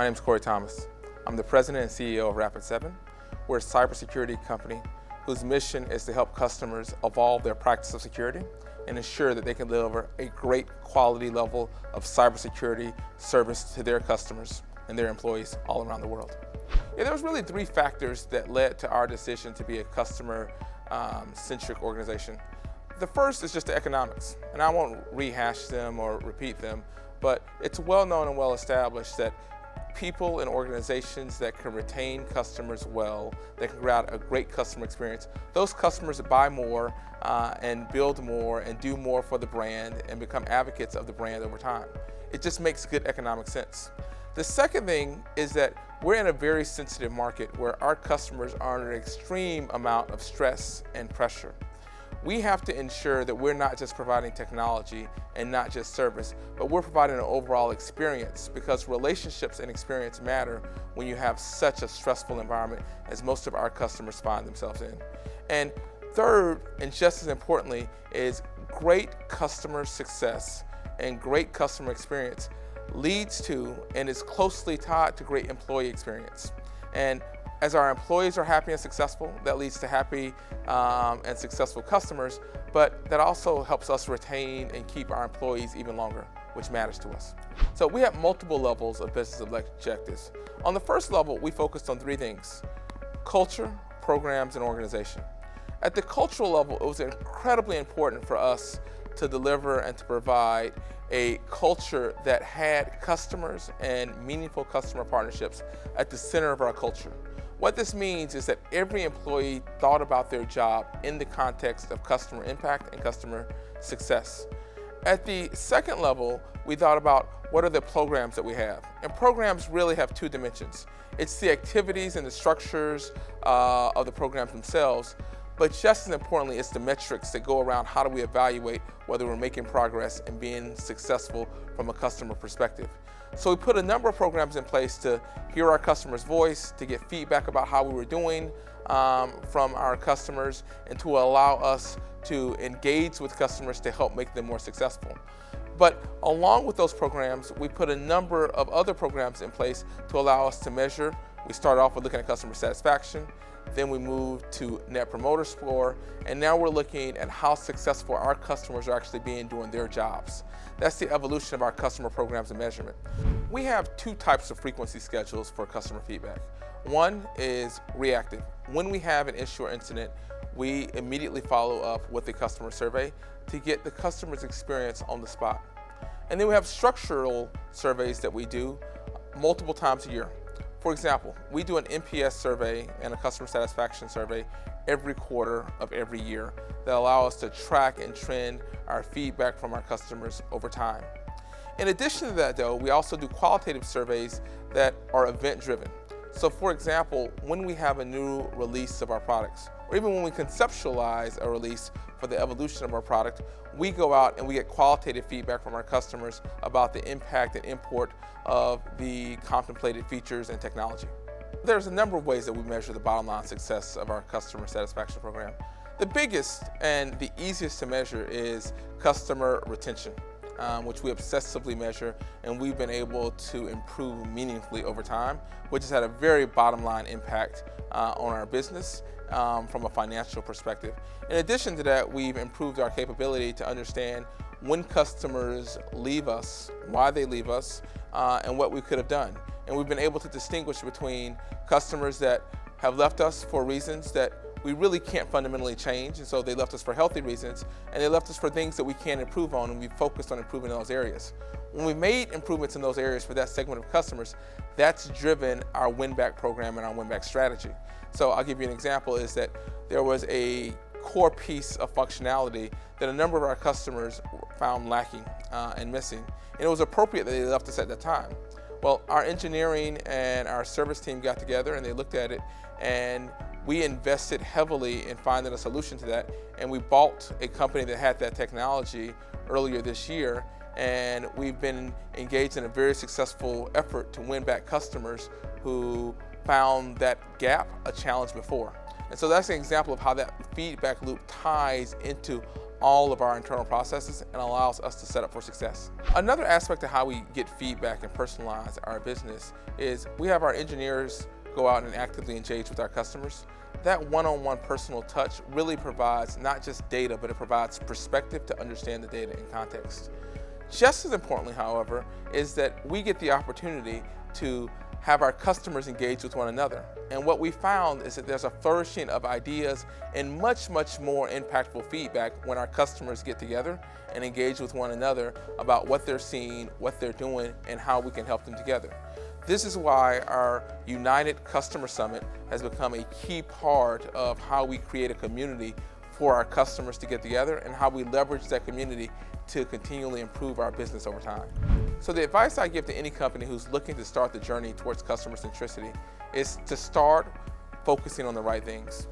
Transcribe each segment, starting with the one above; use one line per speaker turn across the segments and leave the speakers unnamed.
My name is Corey Thomas. I'm the president and CEO of Rapid7. We're a cybersecurity company whose mission is to help customers evolve their practice of security and ensure that they can deliver a great quality level of cybersecurity service to their customers and their employees all around the world. There was really three factors that led to our decision to be a customer-centric organization. The first is just the economics, and I won't rehash them or repeat them, but it's well known and well established that people and organizations that can retain customers well, that can create a great customer experience, those customers buy more and build more and do more for the brand and become advocates of the brand over time. It just makes good economic sense. The second thing is that we're in a very sensitive market where our customers are under an extreme amount of stress and pressure. We have to ensure that we're not just providing technology and not just service, but we're providing an overall experience, because relationships and experience matter when you have such a stressful environment as most of our customers find themselves in. And third, and just as importantly, is great customer success and great customer experience leads to and is closely tied to great employee experience. And as our employees are happy and successful, that leads to happy and successful customers, but that also helps us retain and keep our employees even longer, which matters to us. So we have multiple levels of business objectives. On the first level, we focused on three things: culture, programs, and organization. At the cultural level, it was incredibly important for us to deliver and to provide a culture that had customers and meaningful customer partnerships at the center of our culture. What this means is that every employee thought about their job in the context of customer impact and customer success. At the second level, we thought about what are the programs that we have. And programs really have two dimensions. It's the activities and the structures of the programs themselves, but just as importantly, it's the metrics that go around how do we evaluate whether we're making progress and being successful from a customer perspective. So we put a number of programs in place to hear our customers' voice, to get feedback about how we were doing from our customers, and to allow us to engage with customers to help make them more successful. But along with those programs, we put a number of other programs in place to allow us to measure. We started off with looking at customer satisfaction, then we moved to Net Promoter Score, and now we're looking at how successful our customers are actually being doing their jobs. That's the evolution of our customer programs and measurement. We have two types of frequency schedules for customer feedback. One is reactive. When we have an issue or incident, we immediately follow up with a customer survey to get the customer's experience on the spot. And then we have structural surveys that we do multiple times a year. For example, we do an NPS survey and a customer satisfaction survey every quarter of every year that allow us to track and trend our feedback from our customers over time. In addition to that, though, we also do qualitative surveys that are event-driven. So for example, when we have a new release of our products, or even when we conceptualize a release for the evolution of our product, we go out and we get qualitative feedback from our customers about the impact and import of the contemplated features and technology. There's a number of ways that we measure the bottom line success of our customer satisfaction program. The biggest and the easiest to measure is customer retention, which we obsessively measure, and we've been able to improve meaningfully over time, which has had a very bottom line impact on our business from a financial perspective. In addition to that, we've improved our capability to understand when customers leave us, why they leave us, and what we could have done. And we've been able to distinguish between customers that have left us for reasons that we really can't fundamentally change, and so they left us for healthy reasons, and they left us for things that we can improve on, and we focused on improving those areas. When we made improvements in those areas for that segment of customers, that's driven our win-back program and our win-back strategy. So I'll give you an example, is that there was a core piece of functionality that a number of our customers found lacking and missing, and it was appropriate that they left us at that time. Well, our engineering and our service team got together and they looked at it, and we invested heavily in finding a solution to that, and we bought a company that had that technology earlier this year, and we've been engaged in a very successful effort to win back customers who found that gap a challenge before. And so that's an example of how that feedback loop ties into all of our internal processes and allows us to set up for success. Another aspect of how we get feedback and personalize our business is we have our engineers go out and actively engage with our customers. That one-on-one personal touch really provides not just data, but it provides perspective to understand the data in context. Just as importantly, however, is that we get the opportunity to have our customers engage with one another. And what we found is that there's a flourishing of ideas and much, much more impactful feedback when our customers get together and engage with one another about what they're seeing, what they're doing, and how we can help them together. This is why our United Customer Summit has become a key part of how we create a community for our customers to get together and how we leverage that community to continually improve our business over time. So the advice I give to any company who's looking to start the journey towards customer centricity is to start focusing on the right things.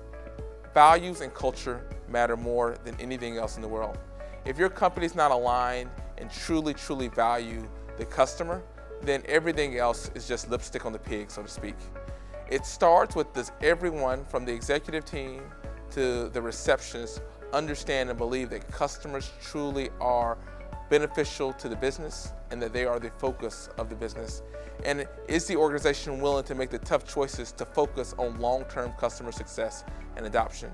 Values and culture matter more than anything else in the world. If your company's not aligned and truly value the customer, then everything else is just lipstick on the pig, so to speak. It starts with, does everyone from the executive team to the receptionist understand and believe that customers truly are beneficial to the business and that they are the focus of the business? And is the organization willing to make the tough choices to focus on long-term customer success and adoption?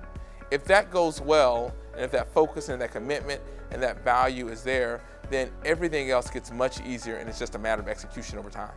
If that goes well, and if that focus and that commitment and that value is there, then everything else gets much easier and it's just a matter of execution over time.